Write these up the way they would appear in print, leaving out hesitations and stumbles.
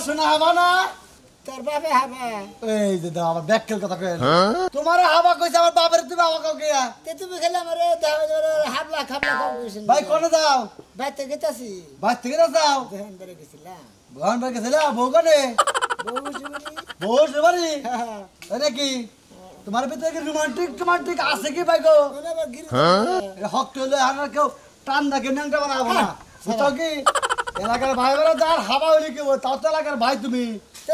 শোনা হাবা না তোর বাপে হাবা এই যে দাও আমার ব্যাককেল কথা কই তোমার হাবা কইছে আমার বাপের তুমি হাবা কও গিয়া তে তুমি খেলে আমারে হাবলা খাবলা কম কইছেন ভাই কোনে যাও বাইতে গেতাছি বাস থেকে যাও দেন ধরে গেছিলাম ভগবান ভাই গেছিলা বউ কোনে বউ শুনি বউ সেবারি তাই নাকি তোমার ভিতরে কি রোমান্টিক আছে কি ভাই গো ওনা বা গিরি এটা হক হইলে আমরা কেউ টান দেখে ন্যাংটা বানাবো না বুঝছো কি এলাকার ভাই বেড়া যার হাবা হইলে কি তাও তো এলাকার ভাই তুমি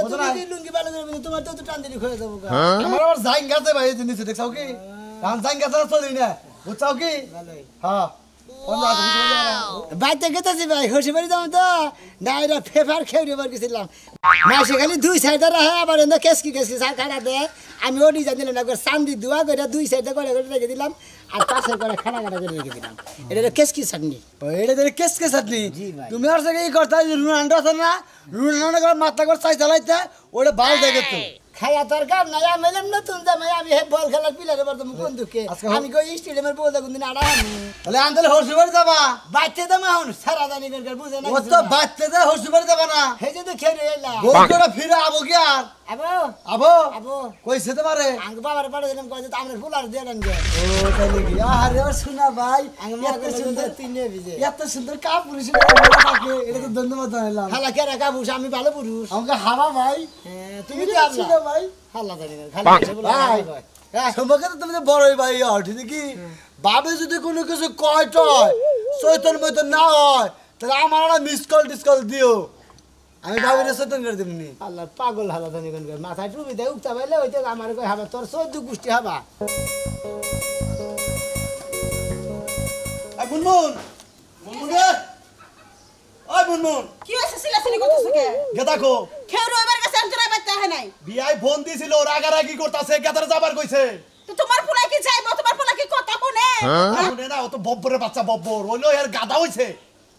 বুঝো না তুমি লুঙ্গি বালে ধরে তোমার তো টান দিলি হয়ে যাবো আমার আবার জাইন গাছে ভাই এই জিনিস দেখছো কি কারণ জাইন গাছে চলি না বুঝছো কি ভালোই হ্যাঁ বাইতে গেতাছি ভাই হসি বাড়ি যাম তো না এটা ফেফার খেয়ে বার গেছিলাম মাসে খালি দুই সাইডে রাখে আবার এনে কেসকি সার খানা দেয় আমি ও ডিজাইন দিলাম না চান্দি দুয়া করে দুই সাইডে করে রেখে দিলাম আর পাশের করে খানা কাটা করে রেখে দিলাম এটা কেসকি চাটনি এটা ধরে কেসকে চাটনি জি ভাই। তুমি আর সাথে এই করতে রুনান্ডা আছে না রুনান্ডা করে মাথা করে চাই চালাইতে ওটা ভাল দেখে তো খায়া দরকার নাই আমি এলাম নতুন জামাই আমি হে বল খেলার পিলারে বলতাম বন্ধুকে আমি কই স্টেডিয়ামের বলতে কোনদিন আড়া আমি তাহলে আন্দোলন হরসু বাড়ি যাবা বাইতে দাম এখন সারা জানি করে বুঝে না ও তো বাচ্চা যায় হরসু বাড়ি যাবা না হে যে খেয়ে এলাম গোলটা ফিরে আবো কি আর আবো আবো আবো কইছে তোমারে আঙ্গ বাবার পাড়ে দিলাম কই তো আমরা ফুলার দিয়ে দেন গে ও তাই নাকি আরে ও শোনা ভাই আঙ্গ মা এত সুন্দর তিনে ভিজে এত সুন্দর কাপড় থাকে এটা তো ধন্যবাদ জানাইলাম হালা কে রাখা বুঝ আমি ভালো পুরুষ আমাকে হাওয়া ভাই তুমি কি ছিল আবলা ভাই হালা জানি না খালি এসে বলে ভাই হ্যাঁ সম্পর্কে তো তুমি বড়ই ভাই ঠিক কি বাবে যদি কোনো কিছু কয় টয় চৈতন মৈতন না হয় তাহলে আমার একটা মিস কল টিসকল দিও আমি ভাবিরে চৈতন করে দিমনি আল্লাহ পাগল হালা জানি কোন মাথায় টুপি দেয় উঠতে পাইলে ওইতে আমার কই হাবা তোর 14 গোষ্ঠী হাবা মুনমুন মুনমুন রে ওই মুনমুন কি হইছে সিলাসিলি করতেছ কে গে দেখো খেউরো এবার কাছে অন্তরা বাইতে হয় নাই বিয়াই ফোন দিছিল রাগারাগি করতাছে গেদারে যাবার কইছে তো তোমার পোলা কি যাইবো তোমার পোলা কি কথা কোনে শুনে না ও তো বব্বরের বাচ্চা বব্বর হইলো এর গাদা হইছে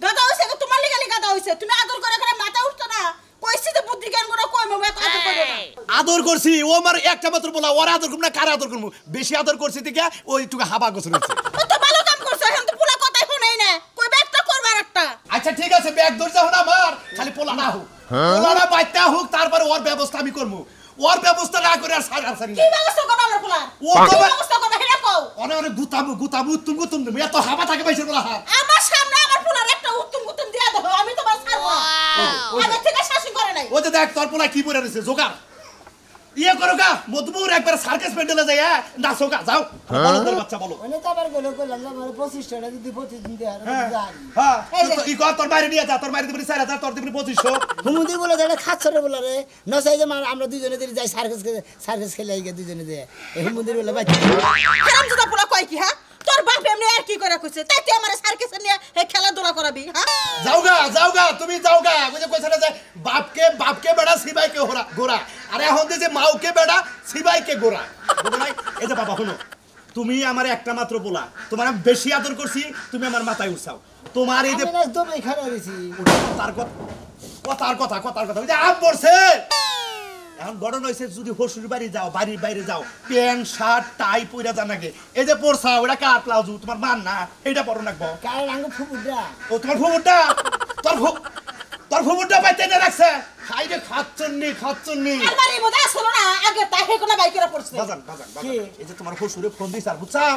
গাদা হইছে তো তোমার লিগালি গাদা হইছে তুমি আদর করে করে মাথা উঠতো না কইছি যে বুদ্ধি জ্ঞান গুলো কই মে এত আদর করে না আদর করছি ও আমার একটা মাত্র বলা ওর আদর করব না কার আদর করব বেশি আদর করছি দিকে ওই টুকা হাবা গোছ রইছে তো ভালো কাম করছো এখন তো পোলা কথাই শুনেই না কই ব্যাগটা করবার একটা আচ্ছা ঠিক আছে ব্যাগ ধরে যাও না আমার খালি পোলা না হোক পোলাটা বাইতে হোক তারপরে ওর ব্যবস্থা আমি করব ওর ব্যবস্থা না করে আর সারি সারি কি ব্যবস্থা করব আমার পোলা ও কি তো ব্যবস্থা করব হেডা কও অনেক গুতামু তুম তুমি এত হাবা থাকে বাইছের বলা হা আমার সামনে আমার পোলার একটা উত্তম উত্তম দিয়া দাও আমি তোমার ছাড়ব আমি থেকে শাসন করে নাই ও যে দেখ তোর পোলা কি পরে রইছে জোগাড় ইয়ে করো গা মধুপুর একবার সার্কাস প্যান্ডেলে যাই নাচো গা যাও বলো তোর বাচ্চা বলো ওনে তো আবার গেল কইলাম না আমার 25 টাকা যদি প্রতিদিন দেয় আর যাই হ্যাঁ ই কর তোর বাইরে নিয়ে যা তোর বাইরে দিবি 4000 তোর দিবি 2500 হুমুদি বলে দেড় খাচ্ছরে বলে রে নসাই যে আমরা দুইজনে দিই যাই সার্কাস খেলে আইগে দুইজনে দে এই হুমুদি বলে ভাই হারামজাদা পোলা কয় কি হ্যাঁ তোর বাপ এমনি আর কি করে কইছে তাই তুই আমারে সার্কাসে নিয়ে এই খেলাধুলা করাবি হ্যাঁ যাও গা তুমি যাও গা বুঝে কইছ না যে বাপকে বেড়া সিবাইকে গোরা আরে এখন যে মাওকে বেড়া সিবাইকে গোরা বুঝো নাই এই যে বাবা শুনো তুমি আমার একটা মাত্র বলা তোমার আমি বেশি আদর করছি তুমি আমার মাথায় উঠাও তোমার এই যে আমি একদম এখানে রইছি কথার কথা ওই যে আপ পড়ছে এখন বড় নইছে যদি হসুর বাড়ি যাও বাড়ির বাইরে যাও প্যান্ট শার্ট টাই পইরা জান নাকি এই যে পরছা ওটা কার প্লাউজ তোমার মান না এইটা পরো নাকবো কারণ আঙ্গ ফুপুডা ও তোমার ফুবুরটা তোর ফুবুরটা বাইতে না রাখছে খাই রে খাচ্ছন্নি আলমারির মধ্যে আসলো না আগে তাই হে কোনা বাইকেরা পড়ছে বাজান এই যে তোমার হসুরে ফোন দিছ আর বুঝছাও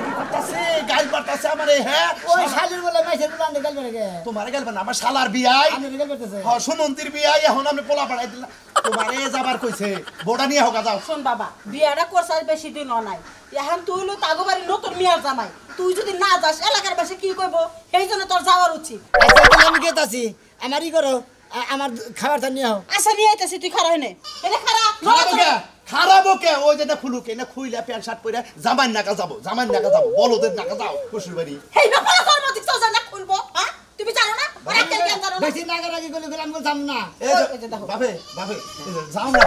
কি করতেছে গাল পারতাছে আমারে হ্যাঁ ওই শালির বলে মাইসের বলে আনতে গেল রে তোমারে গেল না আমার শালার বিয়াই আমি গেল করতেছে হ্যাঁ সুমন্তির বিয়াই এখন আমি পোলা পাঠাই দিলাম তোমারে যাবার কইছে বোড়া নিয়ে হোক যাও শোন বাবা বিয়াটা করছাস বেশি দিন নাই এখন তুই হলো তাগোবাড়ি নতুন মিয়ার জামাই তুই যদি না যাস এলাকার বাসে কি কইবো সেই জন্য তোর যাওয়ার উচিত আচ্ছা তাহলে আমি গেতাছি আমারই করো আমার খাবারটা নিয়ে আও আচ্ছা নিয়ে আইতাছি তুই খারাপ নে এটা খারাপ কে ওই যে খুলুকে না খুইলা প্যান্ট শার্ট পরে জামাই নাকা যাবো বলদের নাকা যাও শ্বশুর বাড়ি হেই বাবা তোর মত ইচ্ছা জানা খুলবো হ্যাঁ তুমি জানো না ওরা কেন জানো না বেশি নাগারাগি করলে আমি বলতাম না এই যে দেখো বাপে যাও না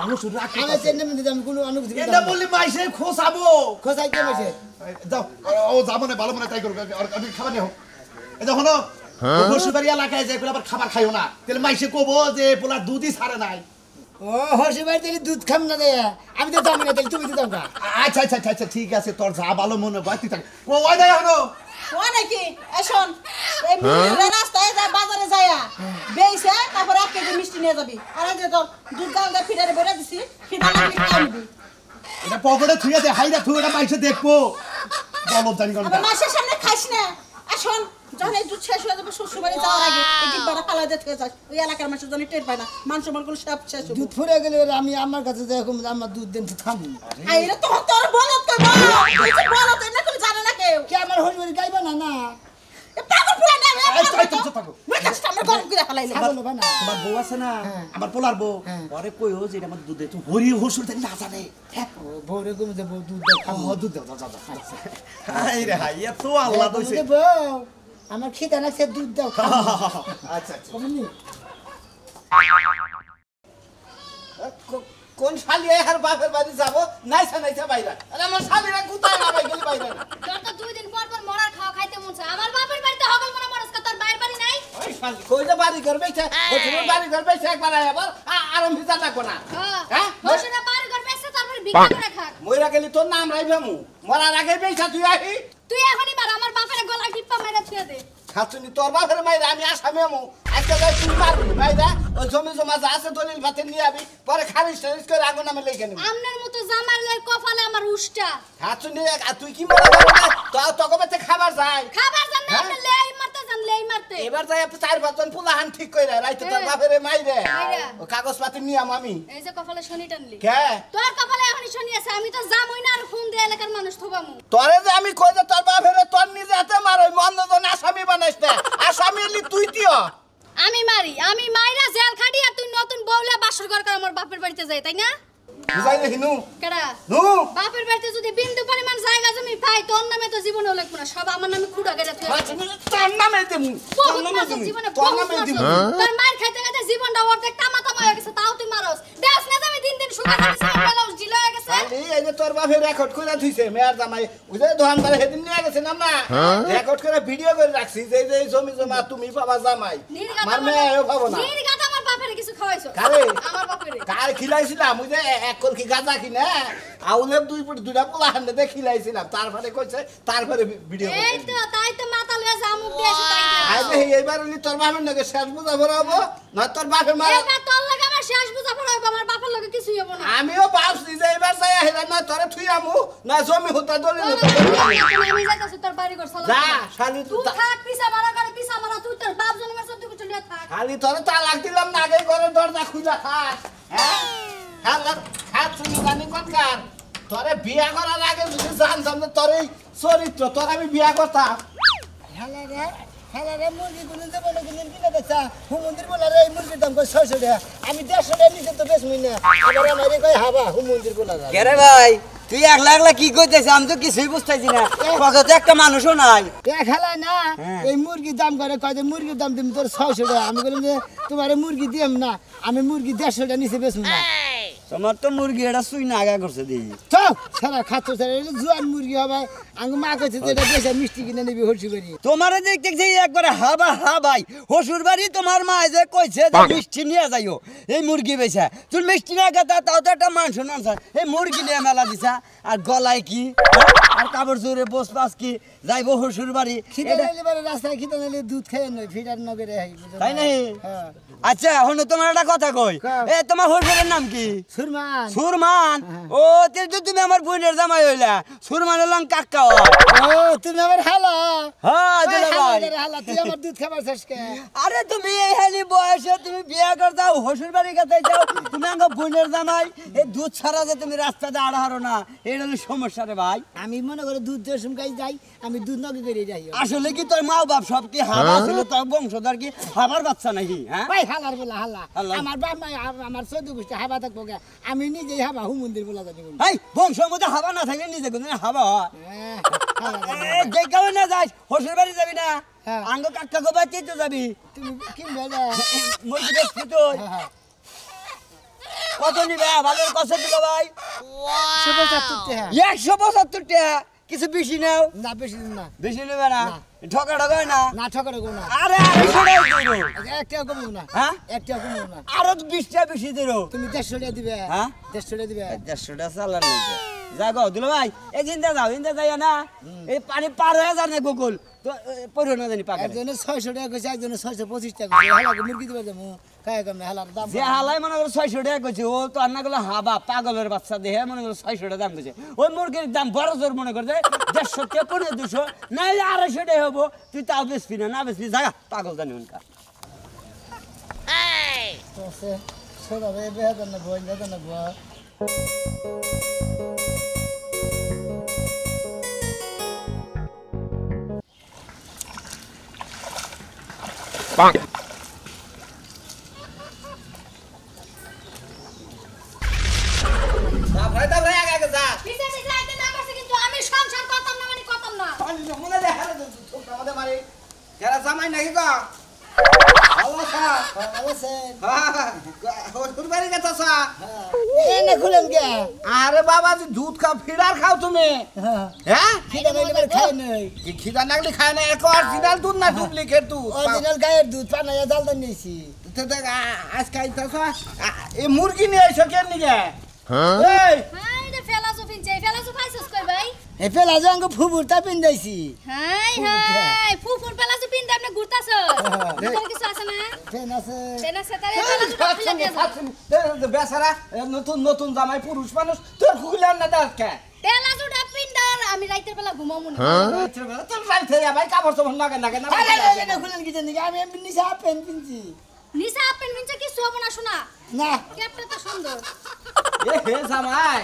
শ্বশুর রাখি আমি চেন্নাই মধ্যে আমি কোনো অনুভূতি এটা বললি মাইসে খোসাবো খোসাই কে মাইসে যাও ও যাবো না ভালো মনে তাই করবে আমি খাবার নিয়ে হোক এই দেখো শ্বশুর বাড়ি এলাকায় যে আবার খাবার খাইও না তাহলে মাইসে কবো যে পোলা দুধই ছাড়ে নাই ও হসে ভাই তাহলে দুধ খাম না দে আমি তো দাম না তাহলে তুমি তো দাম কা আচ্ছা আচ্ছা আচ্ছা আচ্ছা ঠিক আছে তোর যা ভালো মনে হয় তুই থাক ও ওই দেয় হলো ও নাকি শোন এই মুরগিটা রাস্তায় যায় বাজারে যায়া বেইছে তারপর 1 কেজি মিষ্টি নিয়ে যাবি আর এই যে তোর দুধ গাঙ্গা ফিডারে বেরা দিছি ফিডারে খাইবি এটা পকেটে থুয়ে দে হাইরা থুয়ে এটা মাইসে দেখবো বলো জানি কোন আবার মাসের সামনে খাইস না আর শোন যখন এই দুধ শেষ হয়ে যাবে শ্বশুর বাড়ি যাওয়ার আগে এই ডিব্বাটা ফালা দিয়ে থেকে যাস ওই এলাকার মানুষ জন্য টের পায় না মান সম্মান করে সব শেষ হবে দুধ ফুরে গেলে আমি আমার কাছে দেখুন আমার দুধ দেন খাবো আই রে তোর বলত কই বলত না তুমি জানো না কেউ কি আমার হসে ভাই গাইবা না না এ পাগল পুরা না থাকো মই কাজটা আমরা গরম করে ফেলাইলাম ছাগল বা না তোমার বউ আছে না আমার পোলার বউ পরে কইও যে এটা আমার দুধ দে তুই হরি হসুর দেন না জানে ও ভোরে ঘুম দে দুধ খাবো ও দুধ দাও যা যা হাই রে হাই এত আল্লাহ দইছে বউ আমার খিদা লাগছে দুধ দাও খাবো আচ্ছা আচ্ছা কমনি কোন শালি আর বাপের বাড়ি যাবো নাইসা নাইসা বাইরে আরে আমার শালিরা কোথায় না বাইরে বাইরে তোর তো 2 দিন পর পর মরার খাওয়া খাইতে মন চায় আমার বাপের বাড়িতে হগল মনে মরস কা তোর বাইরে বাড়ি নাই ওই শালি কইটা বাড়ি ঘর বেচে ওর বাড়ি ঘর বেচে একবার আবার আরাম ভিজা থাকো না হ্যাঁ হোসেনা বাড়ি ঘর বেচে তারপর বিক্রি করে খাক মইরা গেলি তোর নাম রাইবামু মরার আগে বেচা তুই আহি তুই এখনই মার আমার বাপের গলা টিপা মেরে ছুঁয়ে দে খাতুনি তোর বাপের মাইরা আমি আসামি আমু আজকে যাই তুই মারবি মাইরা ওই জমি জমা যা আছে দলিল ভাতে নিয়ে আবি পরে খারিজ টারিজ করে আগুন নামে লেগে নিবি আমনের মতো জামার লাই কপালে আমার উষ্টা খাতুনি তুই কি মনে করবি না তোকে বেচে খাবার যায় খাবার জান না আপনি লেই মারতে এবার যাই আপনি 4-5 জন পোলাহান ঠিক কইরা রাইতে তোর বাপের মাইরে ও কাগজ পাতি নিয়ে আমি এই যে কপালে শনি টানলি কে তোর কপালে এখনই শনি আছে আমি তো জামই না আর ফোন দিয়ে এলাকার মানুষ থবামু তোরে যে আমি কই যে তোর বাপের তোর নিজে হাতে মারই অন্যজন আসামি বানাইছ না আসামি হলি তুই দিও আমি মারি আমি মাইরা জেল খাটি আর তুই নতুন বউলে বাসর ঘর করে আমার বাপের বাড়িতে যাই তাই না বুঝাই না হিনু কেডা নু বাপের বাড়িতে যদি বিন্দু পরিমাণ জায়গা জমি পাই তোর নামে তো জীবনে হলে না সব আমার নামে খুঁড়া গেড়ে তুই তোর নামে দেবো তোর বহুত নামে মাছ দেবো জীবনে তোর বহুত নামে মাছ দেবো তোর মায়ের খাইতে খাইতে জীবনটা অর্ধেক তামা হয়ে গেছে তাও তুই মারস দেখ না আমি দিন দিন শুকা যাচ্ছে বেলাউস ঢিলা হয়ে গেছে খালি এই যে তোর বাপের রেকর্ড করে থইছে মেয়ার জামাই ওই যে দোকান করে সেদিন নিয়ে গেছে না রেকর্ড করে ভিডিও করে রাখছি যে যে জমি জমা তুমি বাবা জামাই আমার মেয়েও পাবো না নির্গাত আমার বাপের কিছু খাওয়াইছো কারে আমার বাপের কার খিলাইছিলাম ওই যে এক কলকি গাঁজা কিনে আউলের দুইটা পোলা হান্ডে দিয়ে খিলাইছিলাম তারপরে কইছে তারপরে ভিডিও এই তো তাই তো মাথা লয়ে জামুক দিয়েছে তাই আরে এইবার উনি তোর বাপের নাকি শেষ বুঝা ভরাবো না তোর বাপের মারা এবার তোর লাগে আমার শেষ বুঝা পড়াইব আমার বাপের লাগে কিছুই হবো না আমিও ভাবছি যে এবার যাই হেরা না তোরে থুই আমু না জমি হতা দলি আমি যাইতাছি তোর বাড়ি ঘর সালাম যা শালি তুই তুই থাক পিছা মারা করে পিছা মারা তুই তোর বাপ জন্মের সাথে তুই চলে থাক খালি তোরে তালাক দিলাম না আগে ঘরের দরজা খুলে খাস হ্যাঁ খাস শুনি জানি কোনকার তোরে বিয়া করার আগে যদি জানতাম না তোর এই চরিত্র তোর আমি বিয়া করতাম হ্যাঁ মুরগি গুলো যে বলে গুলো কিনে দেখছা হুমন্দির বলে রে মুরগির দাম কই 600 টাকা আমি 150 টাকা নিতে তো বেশ মিনা আবার আমারে কই হাবা হুমন্দির বলা যায় কেরে ভাই তুই একলা একলা কি কইতেছিস আমি তো কিছুই বুঝতেছি না পকেটে একটা মানুষও নাই এ খেলা না এই মুরগির দাম করে কয় যে মুরগির দাম দিম তোর 600 টাকা আমি বললাম যে তোমারে মুরগি দিম না আমি মুরগি 150 টাকা নিচে বেশ মিনা তোমার তো মুরগি এটা সুই না আগা করছে দি চল সারা খাচ্ছ সারা এটা জোয়ান মুরগি হবে আঙ্গ মা কইছে যে এটা বেশি মিষ্টি কিনে নিবি হরসি বাড়ি তোমারে দেখতে যে একবারে হাবা হাবাই হসুর বাড়ি তোমার মা যে কইছে যে মিষ্টি নিয়ে যাইও এই মুরগি বেচা তুই মিষ্টি না গাতা তাও তো একটা মান সম্মান এই মুরগি নিয়ে মেলা দিছা আর গলায় কি আর কাপড় জোরে বস পাস কি যাইবো হসুর বাড়ি খিদে নাইলে বারে রাস্তায় খিদে নাইলে দুধ খেয়ে নয় ফিডার নগরে হাই তাই নাই হ্যাঁ আচ্ছা হন তোমার একটা কথা কই এ তোমার হসুরের নাম কি সুরমান সুরমান ও তো তুমি আমার বোনের জামাই হইলা সুরমান হলাম কাকা ও তুমি আমার হালা হ্যাঁ দিলা ভাই হালা তুই আমার দুধ খাবার শেষকে আরে তুমি এই হালি বয়সে তুমি বিয়া করতে যাও হসুর বাড়ি কাছে যাও তুমি আঙ্গ বোনের জামাই এই দুধ ছাড়া যে তুমি রাস্তাতে আড়াহারো না এটা হলো সমস্যা রে ভাই আমি মনে করে দুধ দিয়ে সুমকাই যাই আমি দুধ নগে করে যাই আসলে কি তোর মা বাপ সব কি হাবা ছিল তোর বংশধর কি হাবার বাচ্চা নাকি হ্যাঁ ভাই হালার বলা হালা হালা। আমার বাপ মা আমার চোদ্দ গোষ্ঠী হাবা থাকবো গে আমি নিজেই হাবা হুমন্দির বলা জানি এই বংশের মধ্যে হাবা না থাকলে নিজে কোনো হাবা হয় হ্যাঁ, হালা জানি। যে কারণে না যাস হসুর বাড়ি যাবি না হ্যাঁ। আঙ্গ কাকা গো বাচ্চি তো যাবি তুমি কিনবে না মুরগি দেখছি তুই কত নিবে ভালো কত দিবে ভাই 175 টাকা 175 টাকা কিছু বেশি নাও না বেশি দিন না বেশি নেবে না ঠকা ঠকা না না ঠকারে গো না আরে 250 দিও একটা কমবো না হ্যাঁ একটা কমবো না আরো 20টা বেশি দিও তুমি 150 টাকা দিবে হ্যাঁ 150 টাকা দিবে 150টা চালান নাই যাগো দুলা ভাই এই জিন্দা যাও ইন্দা যাই না এই পানি পার হয়ে যায় না গোকুল তো পড়ো না জানি পাকা একজনে 600 টাকা কইছে একজনে 625 টাকা কইছে হালাকে মুরগি দিবে দেবো কায় কম হালার দাম যে হালাই মনে করে 600 টাকা কইছে ও তো আন্না গুলো হাবা পাগলের বাচ্চা দেহে মনে করে 600 টাকা দাম কইছে ওই মুরগির দাম বড় জোর মনে করে 150 টাকা করে 200 নাইলে 250 টাকা হবো তুই তাও বেচবি না বেচবি জাগা পাগল জানি উনকা আছে সোদা রে বেহাদন না বই বেহাদন না গো ভাই তা ভাই আগে যা পিছে পিছে আইতে না পারছে কিন্তু আমি সংসার করতাম না মানে করতাম না পানি মনে দেখা ছোট আমাদের মারি যারা জামাই নাকি গো ভালো স্যার ভালো আছে হ্যাঁ ওর বাড়ি গেছ স্যার এ না খুলেন কে আরে বাবা যে দুধ খাও ফিডার খাও তুমি হ্যাঁ খিদা নাইলে খাই নাই কি খিদা নাগলি খায় না এক অরিজিনাল দুধ না ডুপ্লিকেট দুধ অরিজিনাল গায়ের দুধ পানায়া জালদা নিয়েছি তো দেখ আজ খাইতেছ এই মুরগি নিয়ে এসো কেন নিগে এই হাই রে ফেলাসু ফিনছে ফেলাসু খাইছস কই ভাই এ ফেলা জঙ্গ ফুবুরটা পিন্দাইছি হাই হাই ফুফুর ফেলাসু পিনতে আপনি ঘুরতাছ তোর কিছু আছে না ফেন আছে তেনা সেতারে ফেলাসু পিনতে বেচারা নতুন নতুন জামাই পুরুষ মানুষ তোর খুলেন না দেখে ফেলাসুটা পিনদার আমি রাইতের বেলা ঘুমামু না তোর রাইতে ভাই কাপড় চোপড় লাগে না আরে না খুলেন কি জানি আমি এমনি নিচে পেন পিনছি নিসা আপেন মিনছে কিছু হবে না শোনা না ক্যাপটা তো সুন্দর এ হে জামাই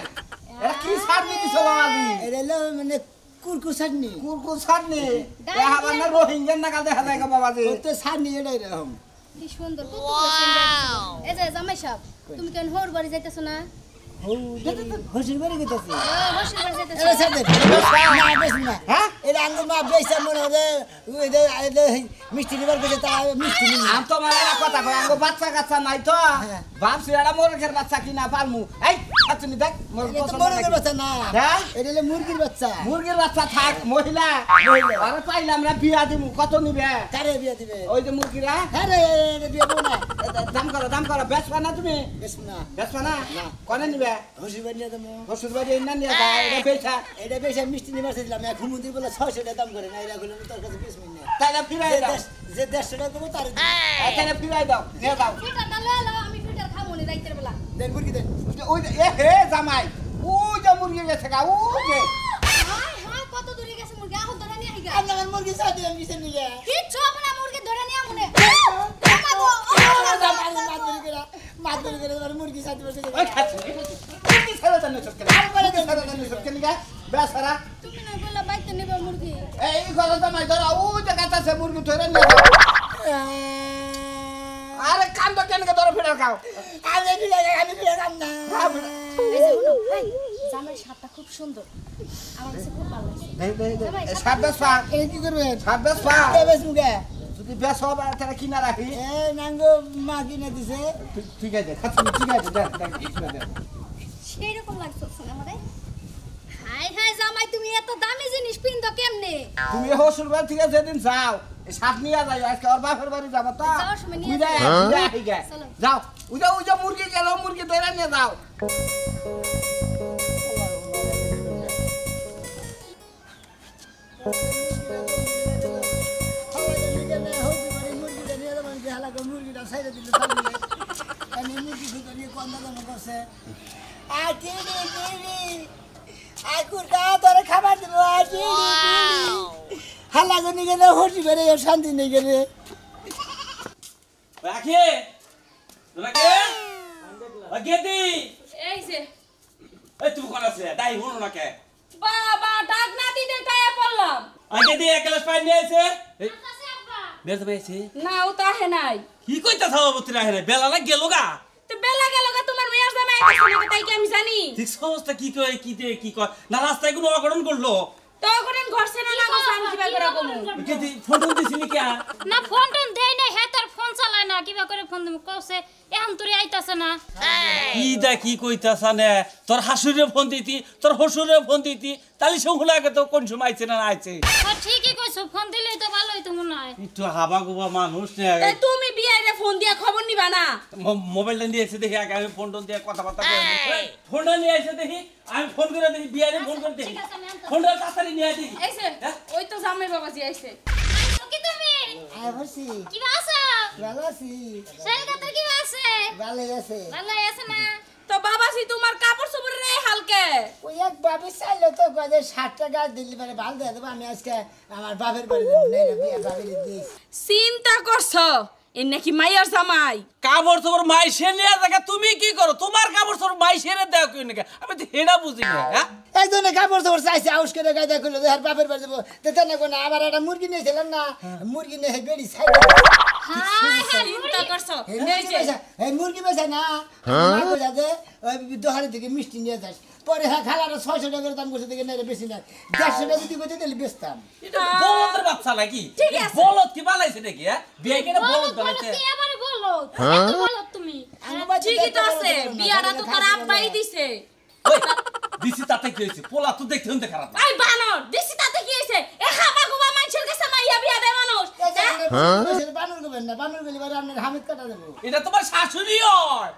এটা কি সারনি দিছো বাবাজি এটা হলো মানে কুরকু চাটনি কুরকুর সারনি এ হাবার না রোহিঙ্গার নাগাল দেখা যায় গো বাবাজি তো চাটনি এটাই এরকম কি সুন্দর ওয়াও এই যে জামাই সাহেব তুমি কেন হোর বাড়ি যাইতেছ না হসির বাড়ি গেতেছি হোসের বাড়ি যাইতেছ এটা সাথে না বেশ না হ্যাঁ এটা আঙ্গুল মা বেশা মনে হবে মিষ্টি নিবার গেছে তা মিষ্টি নিবি আম তো মানে না কথা কই আঙ্গো বাচ্চা কাচ্চা নাই তো ভাবছি এটা মোরগের বাচ্চা কিনা পারমু এই তুমি দেখ মোর এটা তো পছন্দ মুরগির নাকি? বাচ্চা না হ্যাঁ? এটা হলো মুরগির বাচ্চা মুরগির বাচ্চা থাক মহিলা আরে পাইলাম না বিয়া দিমু কত নিবে কারে বিয়া দিবে ওই যে মুরগিরা হ্যাঁ রে এটা বিয়া বউ না দাম করো বেচবা না তুমি বেশ না বেচবা না কনে নিবে হসির বাড়ি নিয়ে দেবো শ্বশুর বাড়ি না নিয়ে যায় এটা বেচা এটা বেশি মিষ্টি নিবার চাইছিলাম এক ঘুমুদি বলে 600 টাকা দাম করে না এরা গুলো তোর কাছে 20 মিনিট তাইলে ফিরাই দাও যে 150 টাকা দেবো তার তাইলে ফিরাই দাও নিয়ে দাও ফিটার না লয়ে লও আমি ফিটার খামু নি রাইতের বেলা দেন মুরগি দেন ওই যে এ হে জামাই ওই যে মুরগি গেছে গা ওই যে হাই হাই কত দূরে গেছে মুরগি আহ ধরে নিয়ে আইগা আপনার মুরগি সাথে আমি কিসের নিয়ে কিচ্ছু হবে না মুরগি ধরে নিয়ে আমুনে মাদুরি করে মুরগি সাথে বসে ওই খাচ্ছি মুরগি ছেড়ে দেন সবকে মুরগি ছেড়ে দেন সবকে নিগা বেচারা তুমি না বললা বাইতে নেবে মুরগি এই ঘরে জামাই ধরো ওই যে কাটাছে মুরগি ধরে নিয়ে যাও আরে কান্দ কেন কে ধরো ফিরে খাও আমি ফিরে যাম না এই যে শুনো ভাই জামাই সাতটা খুব সুন্দর আমার কাছে খুব ভালো লাগছে সাত বেসা এই কি করবেন সাত বেসা বেশ মুগে যদি বেশ হবে তাহলে কিনা রাখি এ নাঙ্গো মা কিনে দিছে ঠিক আছে খাচ্ছি ঠিক আছে দেখ দেখ সেই রকম লাগছে না আমারে হাই হাই জামাই তুমি এত দামি জিনিস পিনতো কেমনে তুমি হসুর বাড়ি থেকে যেদিন যাও এই সাপ নিয়ে যাই আজকে ওর বাপের বাড়ি যাবো তো যাওয়ার সময় নিয়ে ঘুরে যাও। ঘুরে আসি গে। চলো। যাও ওই যে মুরগি গেল মুরগি ধরে নিয়ে যাও মুরগিটা সাইডে দিলে আমি মুরগি খুঁজে নিয়ে কন্দা দাম করছে খাবার দিব হালা গনি গেলে হসি বেড়ে শান্তি নেই গেলে রাখে রাখে গেদি এই যে এই তুমি কোন আছে দাই হুনো না কে বাবা ডাক না দিতে তাই পড়লাম আগে দি এক গ্লাস পানি নিয়ে এসে কাছে আব্বা বের তো পেয়েছি না ও তো আহে নাই কি কইতা থাও বুতরা হেরে বেলা লাগ গেল গা তো বেলা গেল গা তোমার মেয়ের জামাই আইছে না তাই কি আমি জানি ঠিক সমস্ত কি কয় কি দে কি কয় না রাস্তায় কোনো অঘটন করলো তো করেন ঘরছে না না ঘরছে আমি কিবা করে কমু গেদি ফোন দিছিলি কি না ফোন টোন দেই নাই হে তোর ফোন চালায় না কিবা করে ফোন দিম কইছে এখন তোরে আইতাছে না কি কইতাছ না তোর হাসুরে ফোন দিতি তোর হসুরে ফোন দিতি তালি সহুলাকে তো কোন সময় আইছে না আইছে ঠিকই কইছো ফোন দিলেই তো ভালোই তো মনে হয় একটু হাবা গোবা মানুষ না তাই তুমি বিয়াইরে ফোন দিয়া খবর নিবা না মোবাইলটা নিয়ে এসে দেখি আগে আমি ফোন টোন দিয়ে কথাবার্তা কই ফোনটা নিয়ে এসে দেখি আমি ফোন করে দেখি বিয়ারে ফোন করে দেখি ফোনটা তাড়াতাড়ি নিয়ে আই দেখি আইছে ওই তো জামাই বাবাজি আইছে কি তুমি আয় বসি কি আছো ভালো আছি শালিকা তোর কি আছে ভালো আছে ভালো আছে না তো বাবাজি তোমার কাপড় চোপড় রে হালকে ওই এক বাবি চাইলো তো কয়ে 60 টাকা দিলি মানে ভালো দিয়ে দেবো আমি আজকে আমার বাপের বাড়ি দেবো নাই রে বিয়া বাবির দিস চিন্তা করছো এ নাকি মাইয়ার জামাই কাপড় চোপড় মাইসে নিয়ে দেখা তুমি কি করো তোমার কাপড় চোপড় মাইসেরে দাও কি নাকি আমি তো হেডা বুঝি না হ্যাঁ একজনে কাপড় চোপড় চাইছে আউস করে গাইদা করলো আর বাপের বাড়ি দেবো তো না কোনো আবার একটা মুরগি নিয়েছিলাম না মুরগি নিয়ে বেড়ি ছাই চিন্তা করছো এই মুরগি বেচা না মা কইরা যে ওই দোহারি থেকে মিষ্টি নিয়ে যাস পরে হ্যাঁ খালাটা 600 টাকার দাম করছে দেখে না বেশি না 150 টাকা যদি কইতে তাহলে বেচতাম এটা বলদের বাচ্চা নাকি ঠিক আছে। বলদ কি বানাইছে নাকি হ্যাঁ বিয়ে কেন বলদ বানাইছে কি এবারে বলো বলো তুমি ঠিকই তো আছে বিয়াটা তো তোর আব্বাই দিছে ওই দিছি তাতে কি হইছে পোলা তো দেখতে হতে খারাপ না। আই বানর দিছি তাতে কি হইছে এ খাবা গোবা মানুষের কাছে মাইয়া বিয়া দেয় মানুষ বানর করবেন না বানর গেলে বারে আপনার হামিদ কাটা দেবো এটা তোমার শাশুড়ি হয়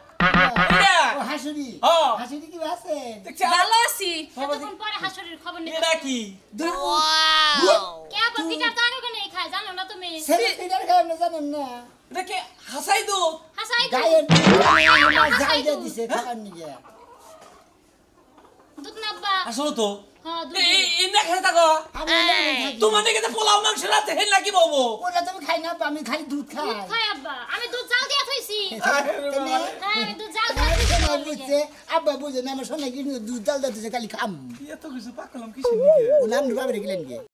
এটা ও হাসুরি হ্যাঁ। হাসুরি কি আছে দেখছি ভালো আছি কতক্ষণ পরে হাসুরির খবর নিতে এটা কি কে আবার পিটার তো আগে নেই খায় জানো না তুমি ছেলে পিটার খায় না জানেন না এটা কি হাসাই দুধ হাসাই গায়ের যাই দিয়ে দিছে খাবার নিয়ে দুধ নাব্বা আসলে তো হ্যাঁ দুধ এই না খেয়ে থাকো আমি তোমার নাকি তো পোলাও মাংস রাতে হেন নাকি বাবু ওটা তুমি খাই না আমি খালি দুধ খাই খাই আব্বা আমি দুধ জাল দিয়া থইছি তুমি হ্যাঁ আমি দুধ জাল দিয়া থইছি বুঝছে আব্বা বুঝে না আমার সোনা কি দুধ জাল দিতেছে খালি খাম এত কিছু পাকলাম কিছু নিয়ে ও নাম বাবা রেখে গিয়ে